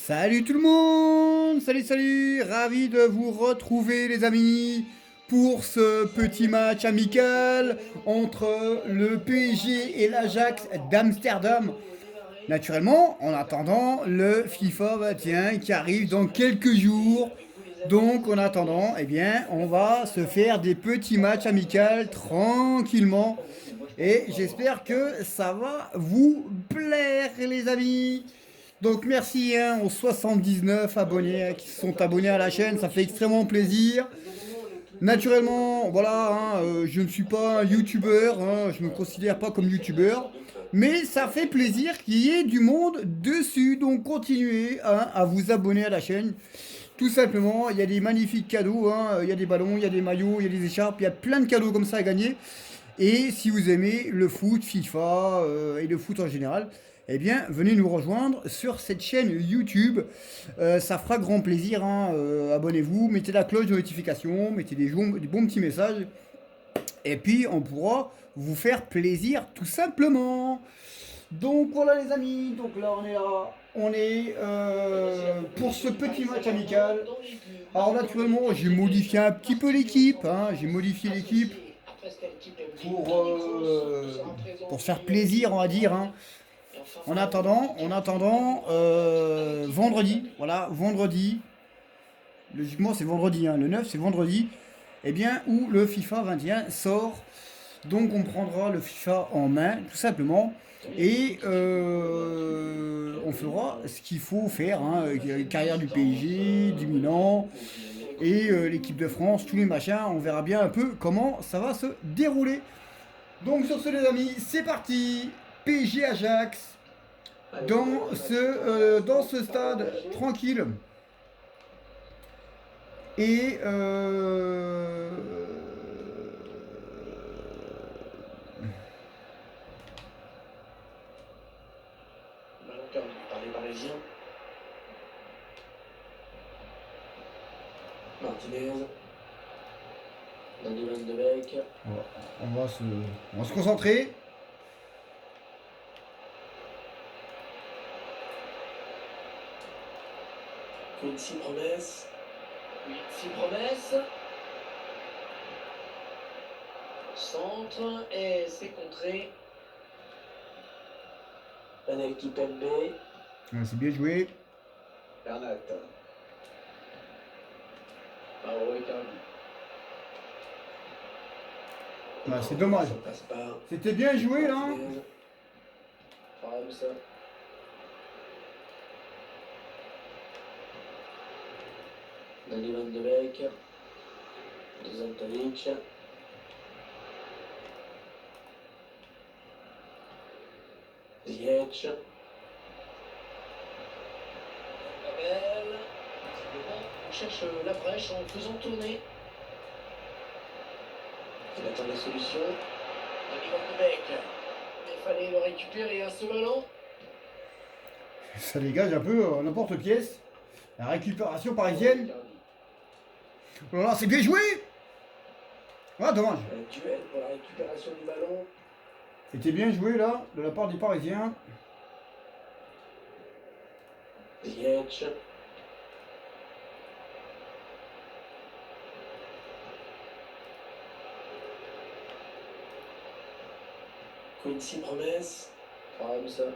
Salut tout le monde! Salut, salut! Ravi de vous retrouver les amis pour ce petit match amical entre le PSG et l'Ajax d'Amsterdam. Naturellement, en attendant le FIFA 21 qui arrive dans quelques jours. Donc en attendant, eh bien, on va se faire des petits matchs amicaux tranquillement. Et j'espère que ça va vous plaire les amis. Donc merci hein, aux 79 abonnés hein, qui sont abonnés à la chaîne, ça fait extrêmement plaisir. Naturellement, voilà, hein, je ne suis pas un youtubeur, hein, je ne me considère pas comme youtubeur, mais ça fait plaisir qu'il y ait du monde dessus, donc continuez hein, à vous abonner à la chaîne. Tout simplement, il y a des magnifiques cadeaux, hein, il y a des ballons, il y a des maillots, il y a des écharpes, il y a plein de cadeaux comme ça à gagner. Et si vous aimez le foot, FIFA et le foot en général, eh bien, venez nous rejoindre sur cette chaîne YouTube. Ça fera grand plaisir. Hein, abonnez-vous, mettez la cloche de notification, mettez des bons petits messages. Et puis, on pourra vous faire plaisir tout simplement. Donc voilà les amis, donc là on est là, on est pour ce petit match amical. Alors naturellement j'ai modifié un petit peu l'équipe, hein, j'ai modifié l'équipe pour se faire plaisir on va dire. Hein. En attendant, vendredi, voilà, vendredi, logiquement c'est vendredi, hein, le 9 c'est vendredi, eh bien où le FIFA 21 sort. Donc on prendra le FIFA en main, tout simplement, et on fera ce qu'il faut faire, hein, carrière du PSG, du Milan, et l'équipe de France, tous les machins, on verra bien un peu comment ça va se dérouler. Donc sur ce les amis, c'est parti, PSG Ajax, dans ce stade tranquille, et Ballon perdu par les Parisiens. Martinez. Danny Van de Beek. on va se concentrer. Quincy Promesse. Quincy Promesse. Centre et c'est contré. Panel Kipembe. Ouais, c'est bien joué. Bernat. Mauro Icardi. Ouais, c'est dommage. Ça passe pas. C'était bien joué là. Martinez. Rams. Danny Van de Beek. Zantonic. Ziyech. Babel. On cherche la brèche en faisant tourner. Il attend la solution. Danny Van de Beek. Il fallait le récupérer à ce ballon. Ça dégage un peu n'importe pièce. La récupération parisienne. Oh là là, c'est bien joué. Ah, dommage. Un duel pour la récupération du ballon. C'était bien joué là, de la part des Parisiens. Ziyech. Quincy Promesse. Rams.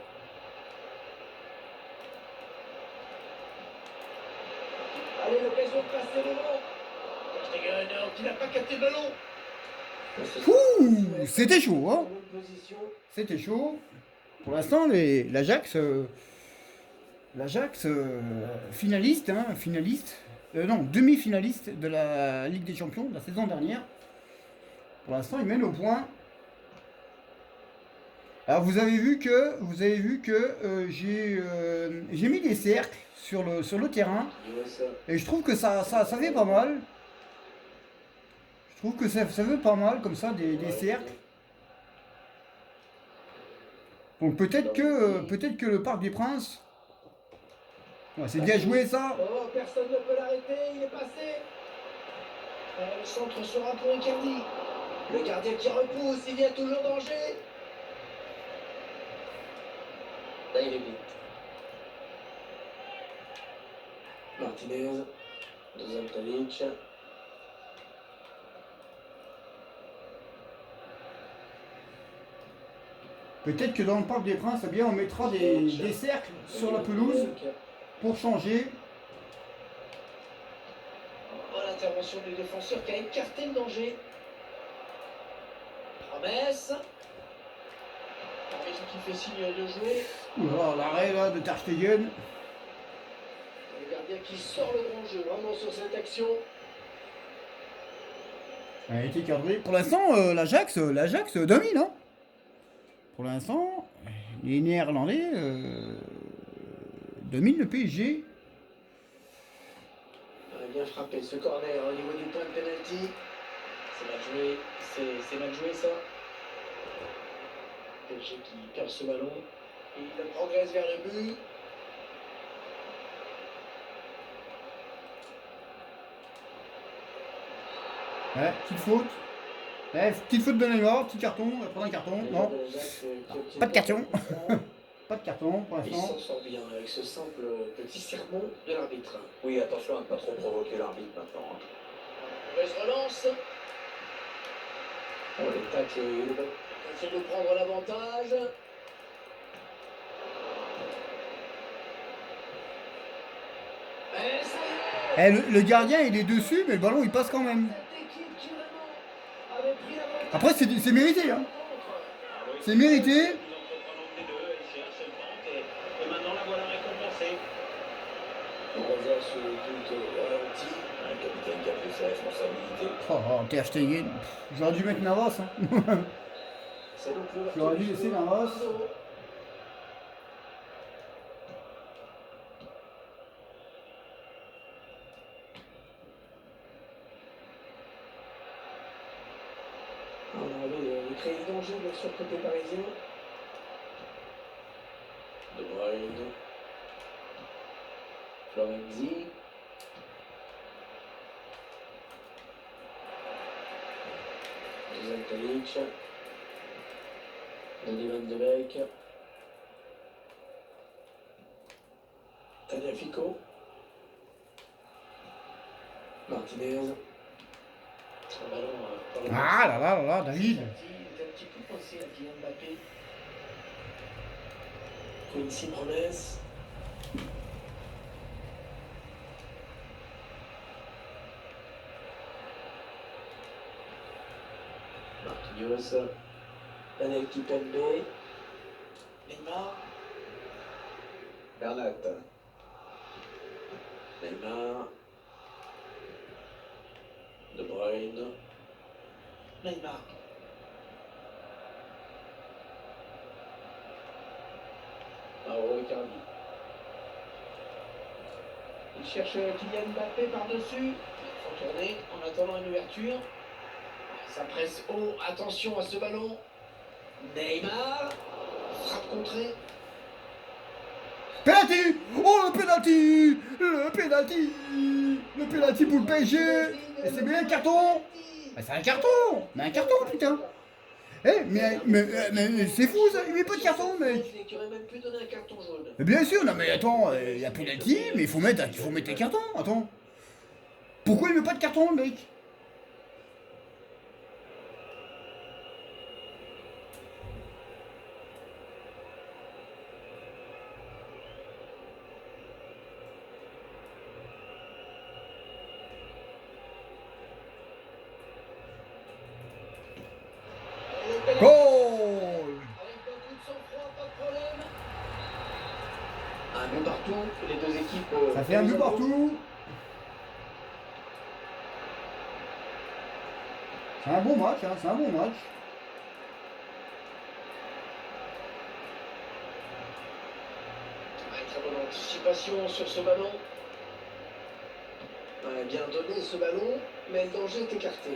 Allez, l'occasion de passer devant. Stegen qui n'a pas capté le ballon. Ouh, c'était chaud, hein. C'était chaud. Pour l'instant, l'Ajax finaliste, hein, finaliste, non, demi-finaliste de la Ligue des Champions de la saison dernière. Pour l'instant, il mène au point. Alors vous avez vu que j'ai mis des cercles sur le terrain et je trouve que ça fait pas mal. Je trouve que ça fait pas mal comme ça des cercles. Donc peut-être que le Parc des Princes, ouais, c'est bien joué ça. Oh, personne ne peut l'arrêter, il est passé. Le centre sera pour Icardi. Le gardien qui repousse, il y a toujours danger. Là, il est vite. Martinez, deuxième Tadic. Peut-être que dans le Parc des Princes, eh bien, on mettra des cercles sur la pelouse pour changer. Oh, l'intervention du défenseur qui a écarté le danger. Promesse. L'arbitre qui fait signe de jouer. Oula, l'arrêt là de Ter Stegen. Le gardien qui sort le grand jeu vraiment sur cette action. Elle a été cadrée. Pour l'instant, l'Ajax domine. Hein. Pour l'instant, les Néerlandais dominent le PSG. On a bien frappé ce corner au niveau du point de pénalty. C'est mal joué. C'est mal joué ça. PSG qui perd ce ballon. Et il progresse vers le but. Ouais, petite faute. Ouais, petite faute de Neymar, petit carton, il va prendre un carton. Non, pas de carton. Pas de carton pour Il l'instant. s'en sort bien avec ce simple petit sermon de l'arbitre. Oui, attention à ne pas trop provoquer l'arbitre maintenant. Mauvaise relance. Oh, les tacles, il essaie de prendre l'avantage. Et ça y est. Le gardien il est dessus, mais le ballon il passe quand même. Cette équipe qui vraiment avait pris l'avantage. Après, c'est mérité. Hein. C'est mérité. Et maintenant la voilà récompensée. On revoit ce but au ralenti. Un capitaine qui a pris ses responsabilités. Oh, Ter Stegen. J'aurais dû mettre Navas. Hein. C'est donc le J'aurais dû laisser Navas. On avait créé le danger sur le côté parisien. De Bruyne. Florenzi. Deuxième Tadic. Donny Van de Beek. Tagliafico. Martinez. Un ballon par le Ah là là là là, David. Il était un petit peu coincé à Kylian Mbappé. Quincy Promesse. Marquinhos. Daniel Kipembe. Neymar. Bernat. Neymar. De Bruyne. Neymar. Mauro Icardi. Il cherche Kylian Mbappé par-dessus. Faut tourner en attendant une ouverture. Ça presse haut. Attention à ce ballon. Neymar. Frappe contrée. Penalty. Oh, le penalty. Le penalty. Le penalty pour le PSG. Et c'est bien un carton. Mais c'est un carton. Mais un carton, putain. Eh, mais c'est fou ça. Il met pas de carton, mec. Qui aurait même pu donner un carton jaune. Mais bien sûr, non mais attends, il y a penalty, mais il faut mettre des cartons, attends. Pourquoi il met pas de carton, le mec? Goal. Avec beaucoup de sang-froid, pas de problème. Un but partout, les deux équipes. Ça fait un but partout. C'est un bon match, hein, c'est un bon match. Ouais, très bonne anticipation sur ce ballon. Ouais, bien donné ce ballon, mais le danger est écarté.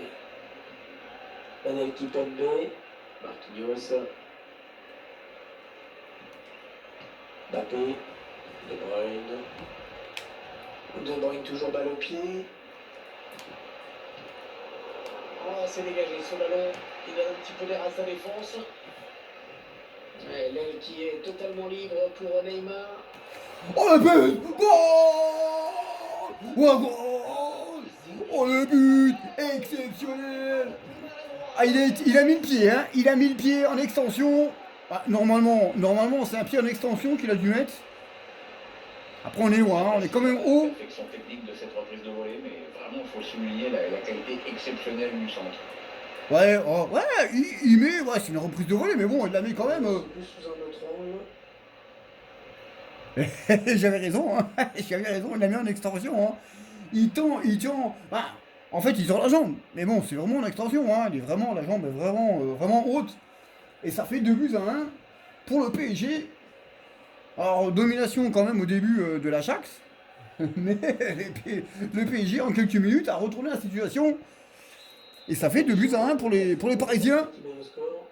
Daniel Kipembe, Marquinhos, Mbappé, De Bruyne. De Bruyne toujours balle au pied. Oh, c'est dégagé ce ballon. Il donne un petit peu d'air à sa défense. Ouais, l'aile qui est totalement libre pour Neymar. Oh le but. Goal. Oh, oh, oh, le but exceptionnel. Ah, il a mis le pied, hein. Il a mis le pied en extension. Ah, normalement, c'est un pied en extension qu'il a dû mettre. Après, on est loin, hein, on est quand même La haut. perfection technique de cette reprise de volée, mais vraiment, il faut souligner la qualité exceptionnelle du centre. Ouais, oh, ouais, il met, ouais, c'est une reprise de volée, mais bon, il la met quand même. C'est plus sous un autre angle. J'avais raison, hein. J'avais raison, il l'a mis en extension, hein. Il tend. Ah, en fait, il tend la jambe. Mais bon, c'est vraiment en extension, hein. Il est vraiment, la jambe est vraiment, vraiment haute. Et ça fait 2 buts à 1 pour le PSG. Alors, domination quand même au début de l'Ajax. Mais le PSG, en quelques minutes, a retourné la situation. Et ça fait 2 buts à 1 pour les Parisiens. Qui met le score.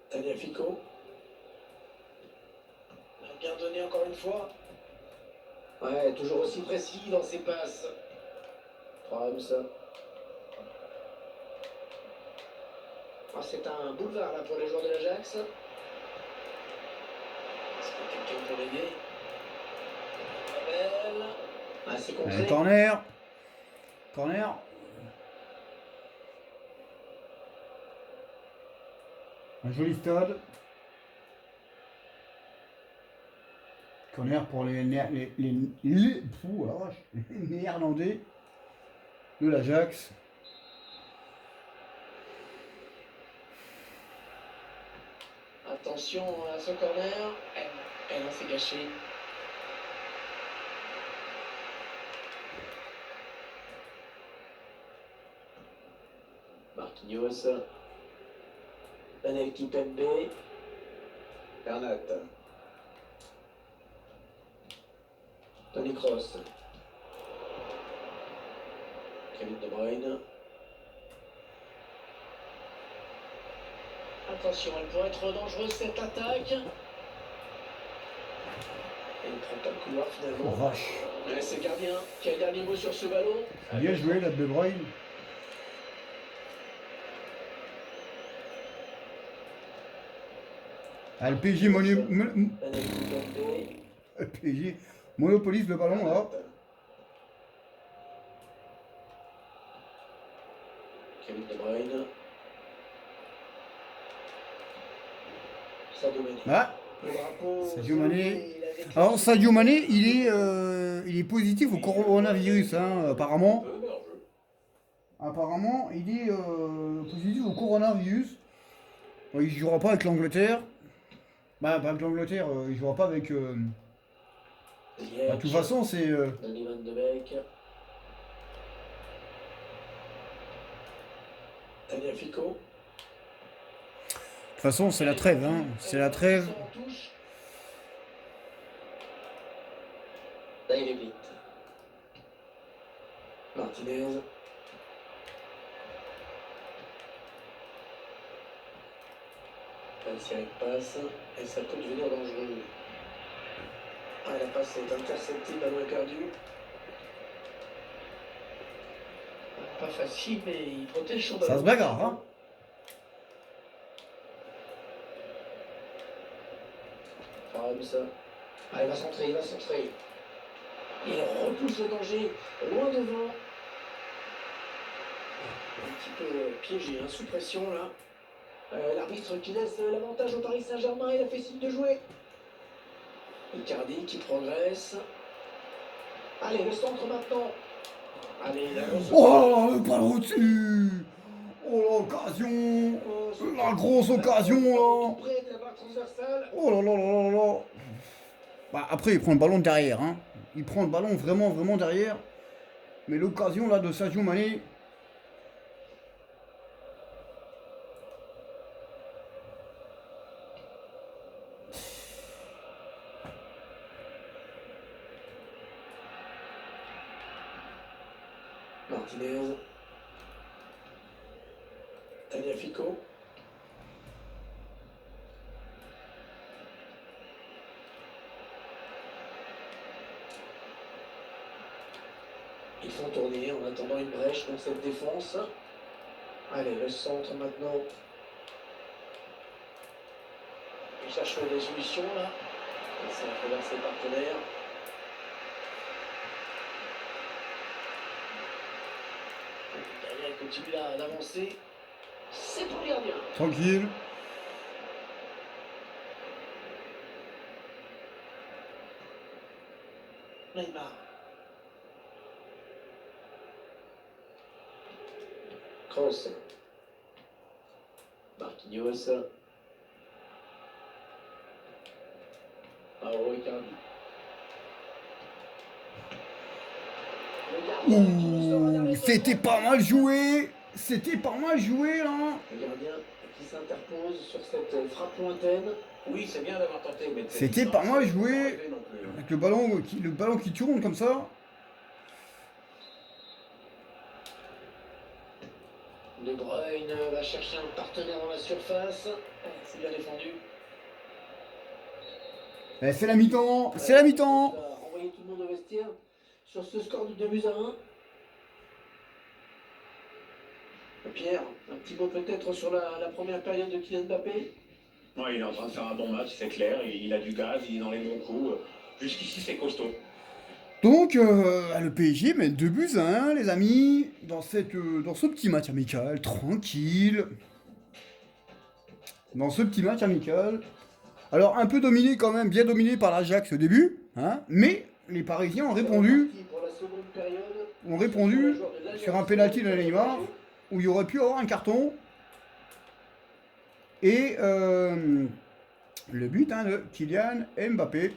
Tagliafico. Bien donné encore une fois. Ouais, toujours aussi précis dans ses passes. Rams. Ah, c'est un boulevard là pour les joueurs de l'Ajax. Est-ce que quelqu'un peut l'aider? Belle. Ah, c'est contré. Corner. Corner. Un joli stade. Corner pour Pouh, la vache, les Néerlandais de l'Ajax. Attention à ce corner. Elle en s'est gâchée. Marquinhos. Daniel Kipembe. Bernat. Tony Kroos. Kevin De Bruyne. Attention, elle pourrait être dangereuse cette attaque. Et il prend pas le couloir Oh finalement. vache. Mais c'est le gardien qui a le dernier mot sur ce ballon. Bien joué là De Bruyne. Ah, le PSG, Daniel Kipembe. le PSG monopolise le ballon là. Kevin De Bruyne. Sadio Mané. Ah, Le drapeau. Sadio Mané. il avait été- alors Sadio Mané, il est positif au coronavirus, hein, apparemment. Apparemment, il est positif au coronavirus. Il jouera pas avec l'Angleterre. Bah, pas avec l'Angleterre, il jouera pas avec. Bah, de toute façon, c'est. Donny Van de Beek. Tagliafico. De toute façon, c'est la trêve, hein. C'est la trêve. En touche. Là, il est vite. Martinez. La série passe et ça peut devenir dangereux. Ah, la passe est interceptée, ballon est perdu. Pas facile, mais il protège son ballon. Ça se bagarre, hein. Rams. Ah, il va centrer, il va centrer. Il repousse le danger, loin devant. Un petit peu piégé, hein, sous pression là. L'arbitre qui laisse l'avantage au Paris Saint-Germain, il a fait signe de jouer. Icardi qui progresse. Allez, le centre maintenant. Allez, la grosse. Oh, le ballon au-dessus. Oh, l'occasion. La grosse occasion, là. Tout près de la barre transversale. Oh là là là là là. Bah, après, il prend le ballon de derrière, hein. Il prend le ballon vraiment, vraiment derrière. Mais l'occasion, là, de Sadio Mané. Martinez. Tagliafico. Ils font tourner en attendant une brèche dans cette défense. Allez, le centre maintenant. Il cherche des solutions là. Il essaie de traverser le partenaire. Le gardien continue d'avancer. C'est pour le gardien. Tranquille. Neymar. Kroos. Marquinhos. Mauro Icardi. Le gardien qui ne sera jamais C'était pas mal joué. C'était pas mal joué là. Le gardien qui s'interpose sur cette frappe lointaine. Oui, c'est bien d'avoir tenté, mais C'était pas mal joué. Avec le ballon qui tourne comme ça. De Bruyne va chercher un partenaire dans la surface. C'est bien défendu. Eh, c'est la mi-temps. C'est la mi-temps. Il va envoyer tout le monde au vestiaire sur ce score de 2-1. Pierre, un petit mot peut-être sur la première période de Kylian Mbappé. Ouais, il est en train de faire un bon match, c'est clair. Il a du gaz, il est dans les bons coups. Jusqu'ici, c'est costaud. Donc, le PSG mène 2-1, les amis, dans ce petit match amical, tranquille. Dans ce petit match amical. Alors, un peu dominé quand même, bien dominé par l'Ajax au début, hein, mais les Parisiens ont répondu sur un pénalty de Neymar, où il aurait pu avoir un carton. Et le but hein, de Kylian Mbappé.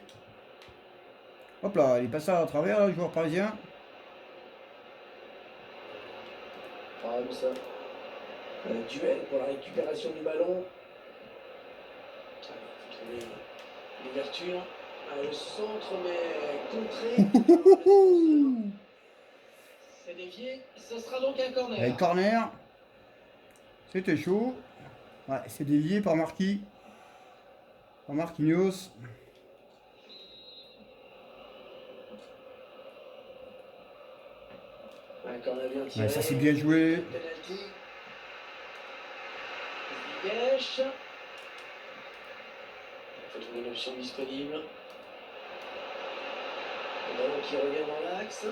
Hop là, il est passé à travers le joueur parisien. Ça. Un duel pour la récupération du ballon. L'ouverture. Le centre, mais contré. C'est dévié. Ce sera donc un corner. Avec corner. C'était chaud. Ouais, c'est dévié par Marquinhos. Un corner bien tiré. Ouais, ça c'est bien joué. Penalty. Ziyech. Il faut trouver une option disponible. Le ballon qui revient dans l'axe.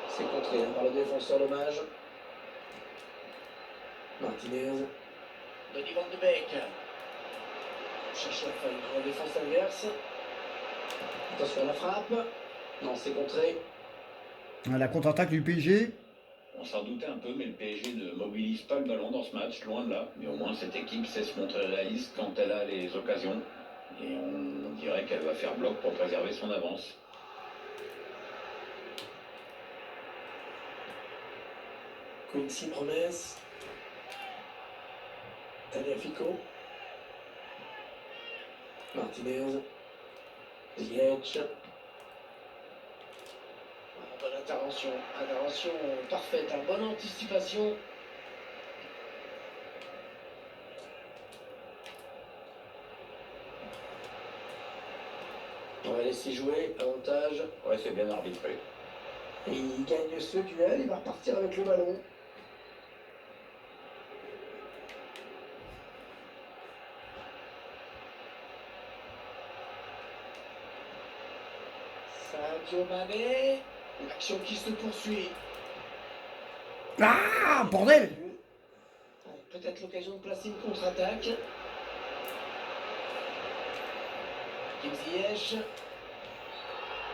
C'est contré par le défenseur dommage. Martinez. Donny Van de Beek. Cherche la faille dans la défense inverse. Attention à la frappe. Non, c'est contré. La contre-attaque du PSG. On s'en doutait un peu, mais le PSG ne mobilise pas le ballon dans ce match, loin de là. Mais au moins, cette équipe sait se montrer réaliste quand elle a les occasions. Et on dirait qu'elle va faire bloc pour préserver son avance. Quincy Promesse. Tagliafico. Martinez. Ziyech. Bonne intervention. Intervention parfaite. Bonne anticipation. On va laisser jouer. Avantage. Ouais, c'est bien arbitré. Et il gagne ce duel. Il va repartir avec le ballon. Sadio Mané. L'action qui se poursuit. Ah, bordel! Peut-être l'occasion de placer une contre-attaque. Kim Ziyech.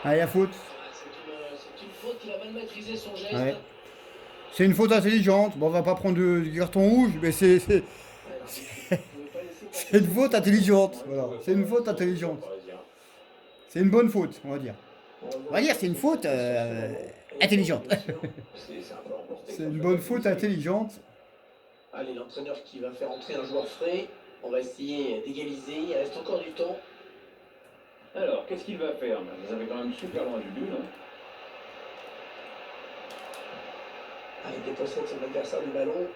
Ah, il y a faute. C'est une faute, il a mal maîtrisé son geste. Ouais. C'est une faute intelligente. Bon, on va pas prendre de carton rouge, mais c'est une faute intelligente. Voilà, c'est une faute intelligente. C'est une bonne faute, on va dire. On va dire c'est une faute intelligente. C'est une bonne faute intelligente. Allez, l'entraîneur qui va faire entrer un joueur frais. On va essayer d'égaliser. Il reste encore du temps. Alors, qu'est-ce qu'il va faire? Vous avez quand même super loin du but, non? Allez, il dépossède son adversaire du ballon.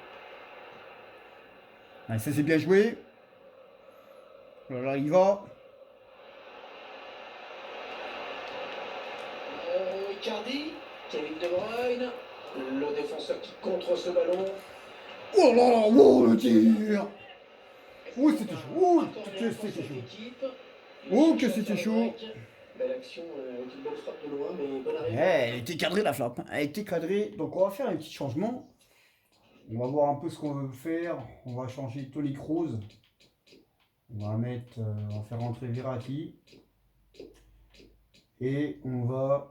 Allez, ça c'est bien joué. Voilà, il va. Icardi, Kevin De Bruyne, le défenseur qui contre ce ballon. Oh là là, oh le tir! Oh, c'était chaud. Oh, que c'était chaud. Oh, que c'était chaud. Belle action avec une belle frappe de loin, mais bonne arrivée. Elle était cadrée la frappe. Elle était cadrée. Donc on va faire un petit changement. On va voir un peu ce qu'on veut faire. On va changer Toni Kroos. On va mettre, on va faire rentrer Verratti. Et on va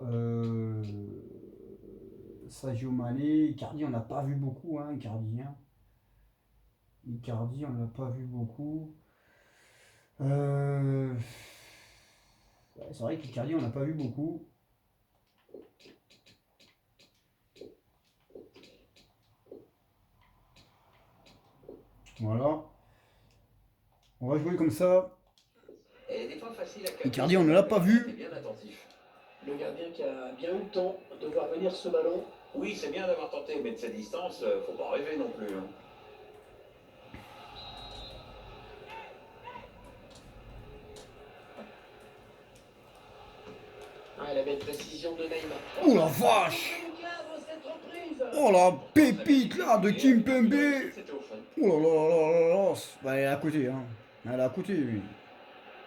Sadio Mané. Icardi, on n'a pas vu beaucoup, hein, Icardi. Hein. Icardi, on l'a pas vu beaucoup. Ouais, c'est vrai qu'Icardi, on n'a pas vu beaucoup. Voilà. On va jouer comme ça. Icardi, on ne l'a pas vu. Bien attentif. Le gardien qui a bien eu le temps de voir venir ce ballon. Oui, c'est bien d'avoir tenté, mais de sa distance, faut pas rêver non plus. Hein. Ah, la belle précision de Neymar. Oh la vache! Oh la pépite là de Kimpembe! C'était au fond. Oh là là là là là là! Bah, elle est à côté, hein. Elle est à côté, lui.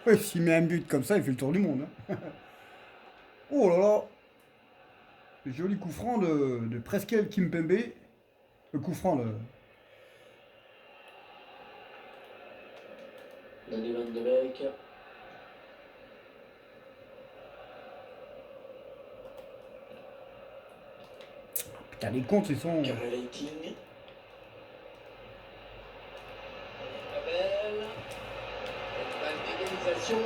Ouais, s'il met un but comme ça, il fait le tour du monde. Hein. Oh là là! Joli coup franc de Presqu'El Kimpembe. Le coup franc, le. Donny Van de Beek. Putain, les comptes, ils sont. Karel Eiting. La belle. Une balle d'égalisation.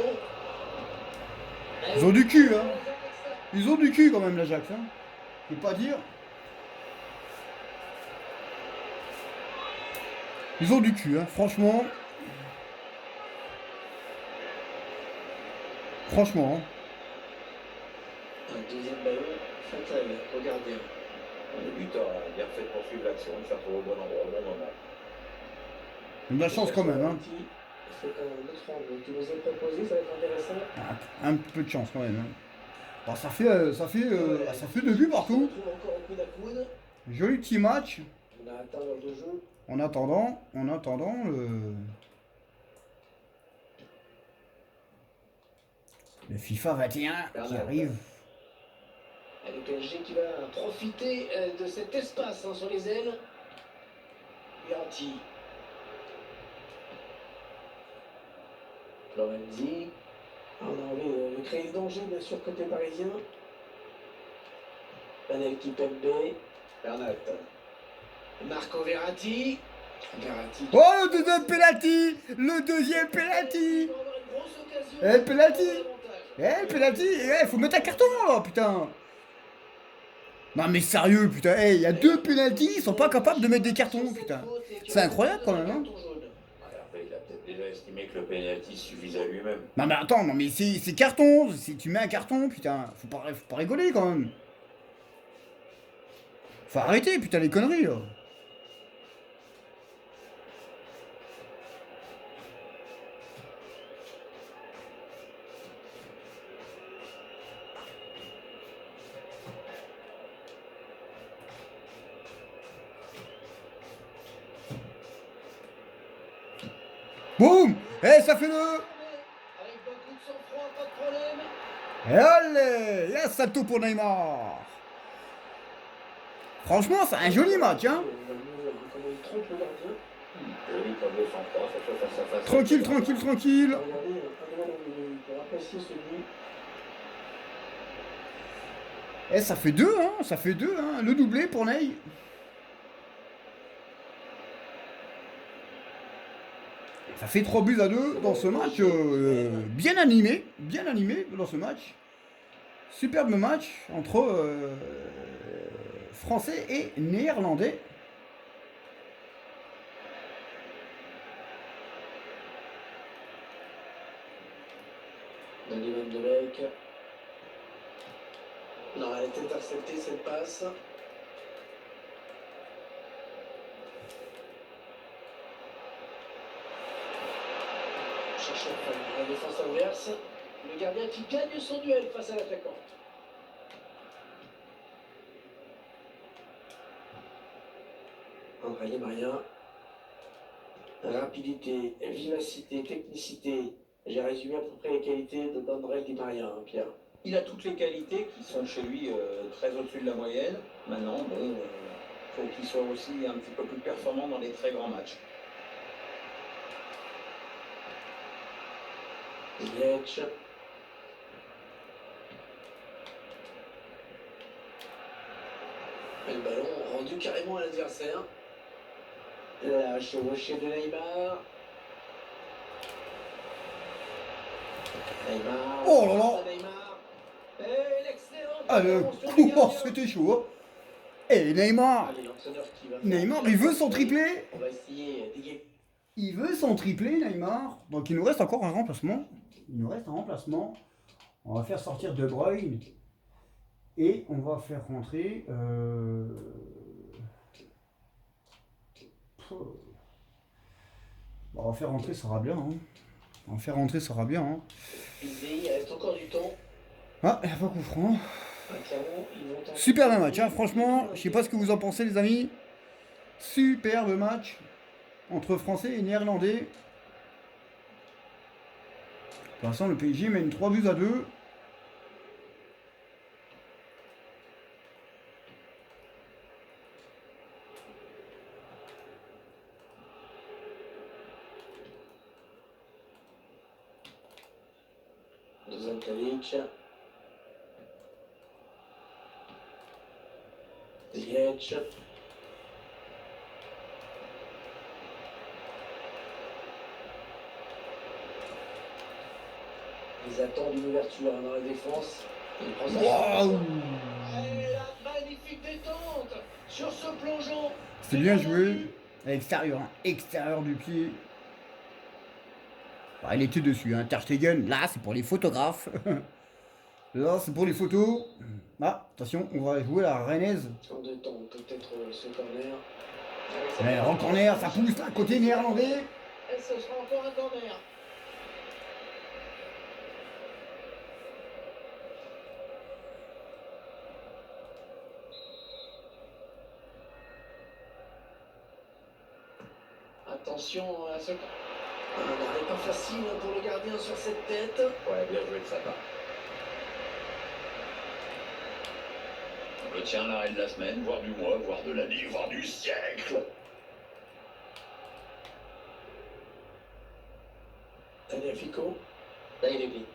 Ils ont du cul, hein. Ils ont du cul quand même, l'Ajax. Hein. Je peux pas dire. Ils ont du cul, hein. Franchement. Franchement. Hein. Un deuxième ballon fatal au gardien. Le buteur a bien fait de poursuivre l'action, de faire trouver au bon endroit, au bon moment. On a de la chance quand même. Hein. C'est un autre angle qui nous est proposé, ça va être intéressant. Un peu de chance quand même. Hein. Bon, ça fait 2 buts partout. On encore au coude à coude. Joli petit match. On a atteint l'heure de jeu. En attendant le FIFA 21 qui arrive. Et le PSG qui va profiter de cet espace hein, sur les ailes. Verratti. Florenzi. On a envie de créer le danger, bien sûr, côté parisien. Panel Kimpembe. Bernat. Marco Verratti. Verratti. Oh, le deuxième penalty. Le deuxième penalty. Eh, penalty. Eh, penalty. Eh, faut mettre un carton là, putain. Non mais sérieux, putain. Eh, il y a 2 penalties, ils sont pas capables de mettre des cartons, putain. C'est incroyable quand même, hein. Après, il a peut-être déjà estimé que le penalty suffisait à lui-même. Non mais attends, non mais c'est carton. Si tu mets un carton, putain, faut pas rigoler quand même. Faut arrêter, putain, les conneries là. Boum. Eh, ça fait 2. Avec beaucoup de sang-froid, pas de problème. Et allez, il y a salto pour Neymar. Franchement, c'est un joli match, hein. Comment il trompe le gardien. Joli comme le sang-froid, ça fait face à face. Tranquille, tranquille, tranquille. Regardez, un droit pour apprécier ce but. Eh, ça fait 2, hein. Ça fait 2, hein. Le doublé pour Ney. Ça fait 3 buts à 2 dans ce match. Bien animé dans ce match. Superbe match entre Français et Néerlandais. Donny Van de Beek. Non, elle est interceptée cette passe. Cherche la défense adverse. Le gardien qui gagne son duel face à l'attaquant. André Maria. Rapidité, vivacité, technicité. J'ai résumé à peu près les qualités de André Di Maria, hein, Pierre. Il a toutes les qualités qui sont chez lui très au-dessus de la moyenne. Maintenant, bon, faut qu'il soit aussi un petit peu plus performant dans les très grands matchs. Ziyech. Et le ballon rendu carrément à l'adversaire. La chevauchée de Neymar. Neymar. Oh là là. Neymar. Et l'excellente Ah, le intervention du coup, gardien. c'était chaud. Hein. Et Neymar, Allez, l'entraîneur qui va faire Neymar, un il veut petit son triplé. On va essayer d'égayer. Il veut son triplé, Neymar. Donc il nous reste encore un remplacement. Il nous reste un remplacement. On va faire sortir De Bruyne. Et on va faire rentrer... On va faire rentrer, ça sera bien. Hein. On va faire rentrer, ça sera bien. Hein. Il reste encore du temps. Ah, il n'y a pas coup franc. Clairement, ils vont tenter. Superbe match, hein. Franchement, je sais pas ce que vous en pensez les amis. Superbe match entre Français et Néerlandais. Pour l'instant, le PSG mène 3-2. Zantalic. Ziyech. Ils attendent une ouverture dans la défense. Il prend sa Waouh! chance. Et la magnifique détente sur ce plongeon. C'est bien joué. À l'extérieur, hein. Extérieur du pied. Ah, il était dessus, hein. Ter Stegen, là c'est pour les photographes. Là c'est pour les photos. Ah, attention, on va jouer la rennaise. En deux temps, peut-être ce corner. En corner, ça pousse là, côté néerlandais. Et ce sera encore un corner. Attention à ce... Un arrêt pas facile pour le gardien sur cette tête. Ouais, bien joué de sa part. On le tient l'arrêt de la semaine, voire du mois, voire de l'année, voire du siècle. Tagliafico. Là, il est vite.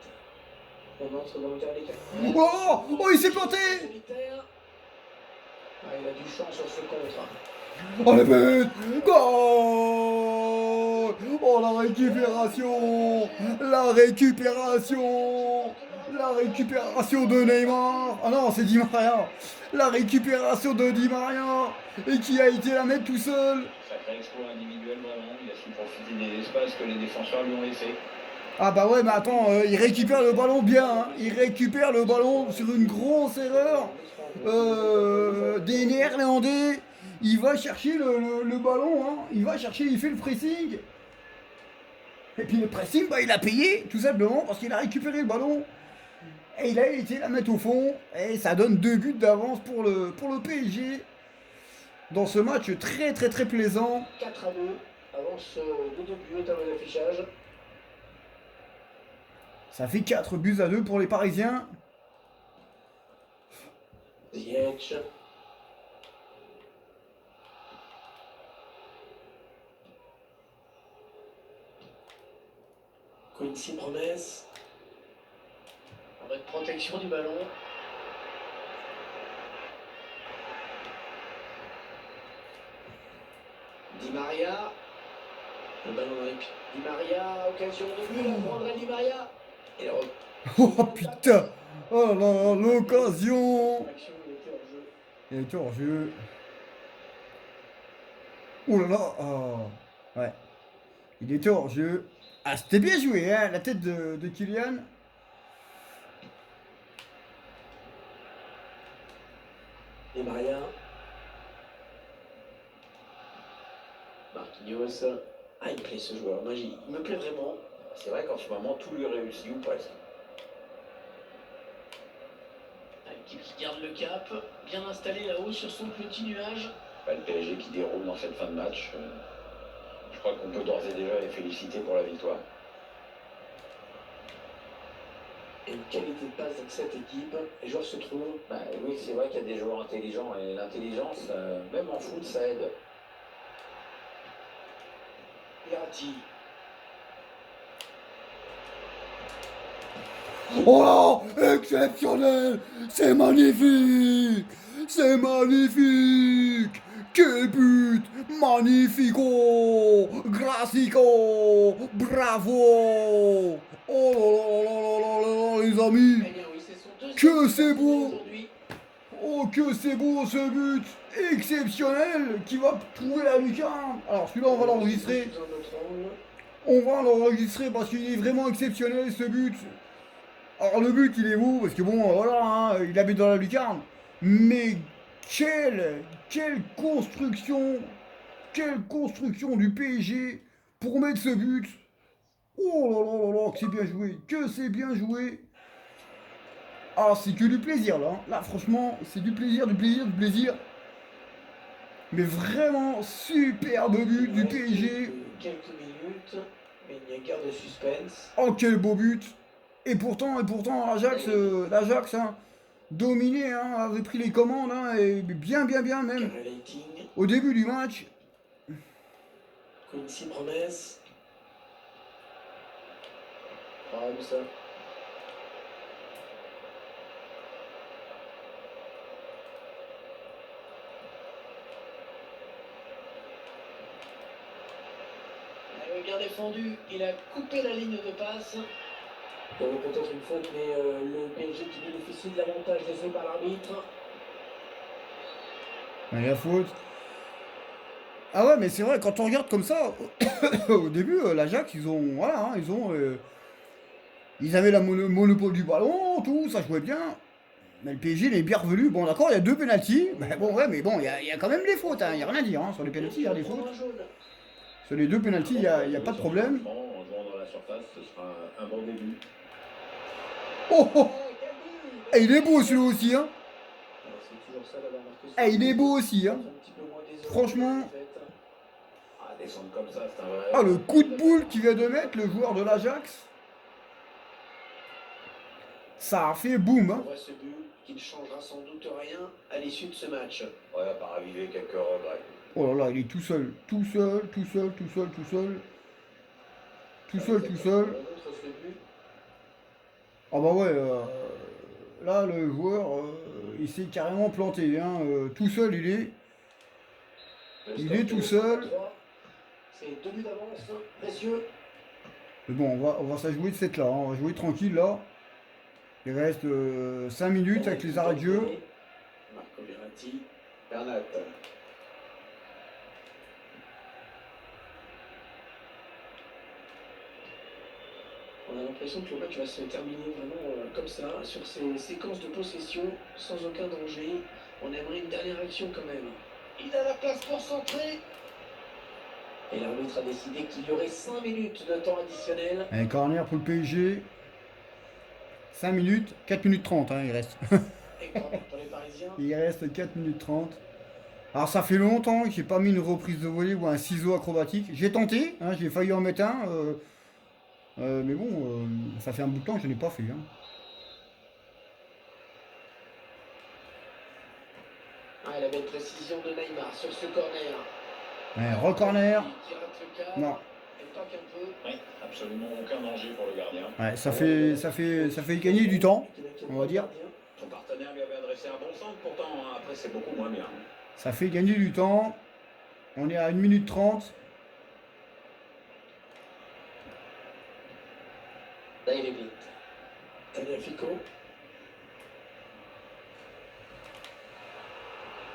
On entre dans le quart des quatre. Oh, oh, il s'est planté. Solitaire. Ah, il a du champ sur ce contre. Oh le but! Goal! Oh la récupération! La récupération! La récupération de Neymar! Ah non, c'est Di Maria! La récupération de Di Maria! Et qui a été la mettre tout seul! Sacré exploit individuel vraiment, il a su profiter des espaces que les défenseurs lui ont laissés. Ah bah ouais, mais attends, il récupère le ballon bien, hein. Il récupère le ballon sur une grosse erreur des Néerlandais. Il va chercher le ballon, hein. Il va chercher, il fait le pressing. Et puis le pressing, bah, il a payé, tout simplement, parce qu'il a récupéré le ballon. Et il a été la mettre au fond. Et ça donne 2 buts d'avance pour le PSG. Dans ce match très très très plaisant. 4-2. Avance de 2 buts au tableau d'affichage. Ça fait 4-2 pour les Parisiens. Ziyech. Quincy Promesse. Avec protection du ballon. Di Maria. Le ballon dans les pieds. Di Maria, occasion de but, la prendra Di Maria. Et Oh putain! Oh là là, l'occasion! l'action, il était hors jeu. Il était hors jeu. Oh là là! Oh. Ouais. Il était hors jeu. Ah, c'était bien joué, hein, la tête de Kylian. Di Maria. Marquinhos. Ah, il me plaît ce joueur. Moi, il me plaît vraiment. C'est vrai qu'en ce moment, tout lui réussit ou presque. L'équipe qui garde le cap, bien installé là-haut sur son petit nuage. Le PSG qui déroule dans cette fin de match. Je crois qu'on peut d'ores et déjà les féliciter pour la victoire. Et une qualité de passe dans cette équipe, les joueurs se trouvent. Bah, oui, c'est vrai qu'il y a des joueurs intelligents et l'intelligence, même en foot, ça aide. Verratti. Oh là, exceptionnel! C'est magnifique! C'est magnifique! Quel but! Magnifico! Classico! Bravo! Oh là là là là là là, les amis! Eh bien oui, c'est son deuxième Que but c'est beau! aujourd'hui. Oh, que c'est beau ce but exceptionnel qui va trouver la lucarne. Alors celui-là, on va l'enregistrer. Sous un autre angle. On va l'enregistrer parce qu'il est vraiment exceptionnel ce but. Alors le but, il est beau parce que bon, voilà, hein, il habite dans la lucarne. Mais quelle construction du PSG pour mettre ce but. Oh là là là là, que c'est bien joué, que c'est bien joué. Ah, c'est que du plaisir là. Là, franchement, c'est du plaisir, du plaisir, du plaisir. Mais vraiment, superbe but du PSG. Quelques minutes, mais il n'y a guère de suspense. Oh, quel beau but. Et pourtant, l'Ajax, hein, dominé, hein, avait pris les commandes, hein, et bien même. Relating, Au début du match. Quincy Promes. Rams. Bien défendu, il a coupé la ligne de passe. Il y avait peut-être une faute, mais le PSG qui bénéficie de l'avantage laissé par l'arbitre. La faute. Ah ouais, mais c'est vrai, quand on regarde comme ça, au début, l'Ajax, ils ont. Voilà, hein, ils avaient la monopole du ballon, tout, ça jouait bien. Mais le PSG, il est bien revenu. Bon, d'accord, il y a 2 pénaltys. Mais bon, ouais, mais bon, il y a quand même des fautes, hein, il n'y a rien à dire. Hein. Sur les pénaltys, il y a des fautes. Sur les 2 pénaltys, il n'y a pas de problème. En jouant dans la surface, ce sera un bon début. Oh, oh. Et il est beau celui-là aussi, hein. C'est toujours ça d'avoir marqué. Et il est beau aussi, hein. Franchement. Ah, descendre comme ça, c'est un vrai. Ah, le coup de boule qu'il vient de mettre, le joueur de l'Ajax. Ça a fait boum, hein. On voit ce but qui ne changera sans doute rien à l'issue de ce match. Ouais, à part raviver quelques regrets. Oh là là, il est tout seul. Tout seul, tout seul, tout seul, tout seul. Tout seul, tout seul. Ah bah ouais, là, le joueur, il s'est carrément planté, hein. Tout seul, il est. Il est tout seul. C'est 2 buts d'avance, précieux. Mais bon, on va ça jouer de cette là, hein. On va jouer tranquille là. Il reste 5 minutes avec les arrêts de jeu. Marco Verratti, Bernat. On a l'impression que le match va se terminer vraiment comme ça, sur ces séquences de possession, sans aucun danger. On aimerait une dernière action quand même. Il a la place pour centrer. Et l'arbitre a décidé qu'il y aurait 5 minutes de temps additionnel. Un corner pour le PSG. 5 minutes, 4 minutes 30, hein, il reste. Et pour les Parisiens. Il reste 4 minutes 30. Alors ça fait longtemps que j'ai pas mis une reprise de volée ou un ciseau acrobatique. J'ai tenté, hein, j'ai failli en mettre un. Mais bon, ça fait un bout de temps que je n'ai pas fait. Hein. Ah, la belle précision de Neymar sur ce corner. Ouais, re-corner. Qui rate le cadre. Non. Elle toque un peu. Oui, absolument aucun danger pour le gardien. Ouais, ça fait gagner du temps, on va dire. Son partenaire lui avait adressé un bon centre, pourtant après c'est beaucoup moins bien. Ça fait gagner du temps. On est à 1 minute 30. Là, il est vite. Daniel Fico.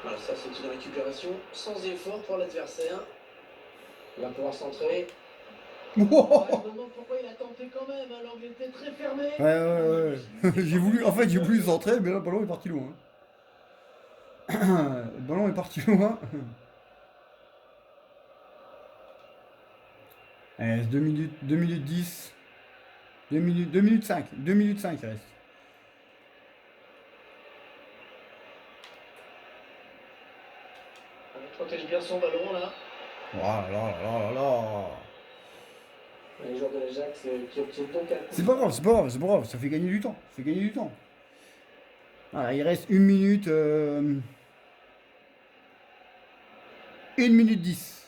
Voilà, ça c'est une récupération sans effort pour l'adversaire. Il va pouvoir centrer. Je me demande pourquoi il a tenté quand même, hein, l'angle était très fermé. Ouais. J'ai voulu centrer, mais là, le ballon est parti loin. Le ballon est parti loin. Allez, 2 minutes 10. 2 minutes 5. 2 minutes 5 il reste. On protège bien son ballon là. Oh là là là là là. Les joueurs de l'Ajax qui obtiennent donc un coup. C'est pas grave, c'est pas grave, c'est pas grave, ça fait gagner du temps. Ça fait gagner du temps. Voilà, il reste 1 minute. 1 minute 10.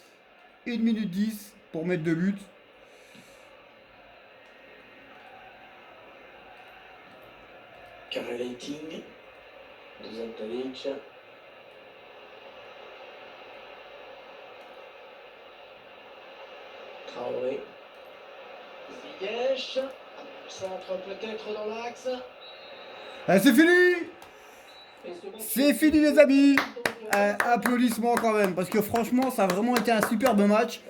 1 minute 10 pour mettre 2 buts. Karel-Eiting. Dusan Tadic. Traoré. Ziyech. Centre peut-être dans l'axe. Ah, c'est fini! Et ce match- C'est fini les amis! Applaudissements quand même, parce que franchement ça a vraiment été un superbe match.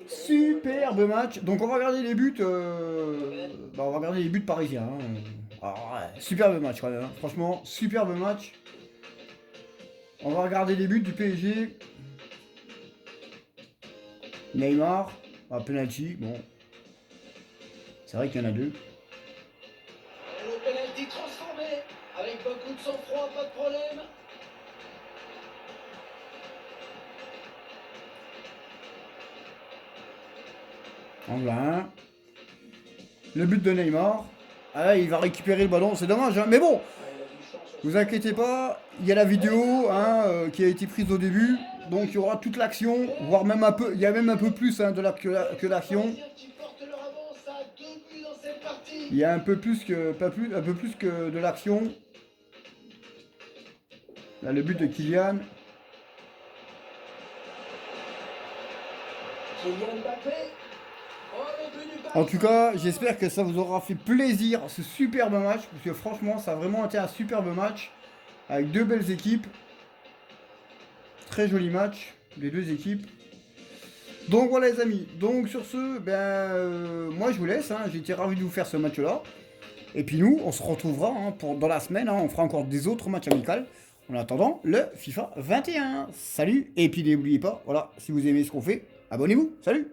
Superbe match. Donc on va regarder les buts. On va regarder les buts parisiens. Hein. Alors, ouais, superbe match quand même. Hein. Franchement, superbe match. On va regarder les buts du PSG. Neymar, penalty, bon. C'est vrai qu'il y en a deux. Et le penalty transformé avec beaucoup de sang-froid, pas de problème. Angle 1. Le but de Neymar. Ah là, il va récupérer le ballon, c'est dommage. Hein. Mais bon, vous inquiétez pas, il y a la vidéo qui a été prise au début. Donc il y aura toute l'action, voire même un peu, il y a même un peu plus hein, que l'action. Il y a un peu plus que, un peu plus que de l'action. Là, le but de Kylian. Kylian Mbappé. Oh, le but du Paris En tout cas, j'espère que ça vous aura fait plaisir ce superbe match. Parce que franchement, ça a vraiment été un superbe match. Avec deux belles équipes. Très joli match, les deux équipes. Donc voilà les amis. Donc sur ce, moi je vous laisse. Hein. J'ai été ravi de vous faire ce match-là. Et puis nous, on se retrouvera dans la semaine. Hein. On fera encore des autres matchs amicaux. En attendant, le FIFA 21. Salut. Et puis n'oubliez pas, voilà, si vous aimez ce qu'on fait, abonnez-vous. Salut.